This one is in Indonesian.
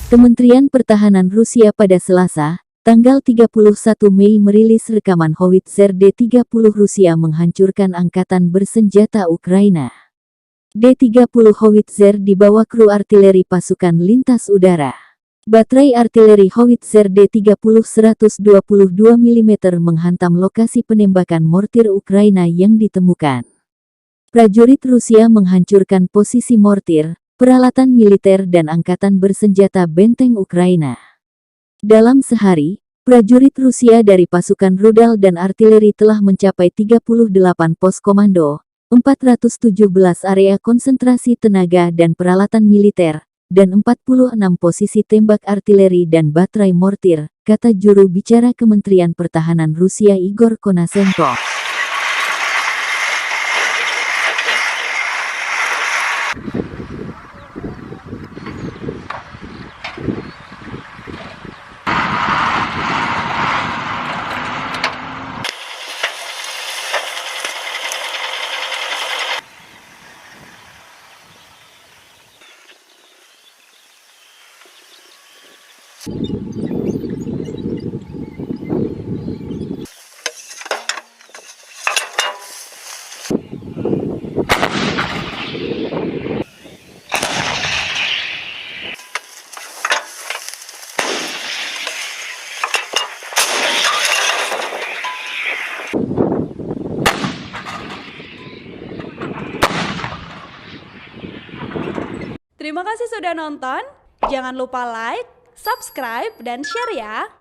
Kementerian Pertahanan Rusia pada Selasa, tanggal 31 Mei merilis rekaman howitzer D-30 Rusia menghancurkan angkatan bersenjata Ukraina. D-30 howitzer dibawa kru artileri pasukan lintas udara. Baterai artileri howitzer D-30 122 mm menghantam lokasi penembakan mortir Ukraina yang ditemukan. Prajurit Rusia menghancurkan posisi mortir, peralatan militer dan angkatan bersenjata benteng Ukraina. Dalam sehari, prajurit Rusia dari pasukan rudal dan artileri telah mencapai 38 pos komando, 417 area konsentrasi tenaga dan peralatan militer, dan 46 posisi tembak artileri dan baterai mortir, kata juru bicara Kementerian Pertahanan Rusia Igor Konasenko. Terima kasih sudah nonton. Jangan lupa like, subscribe, dan share ya.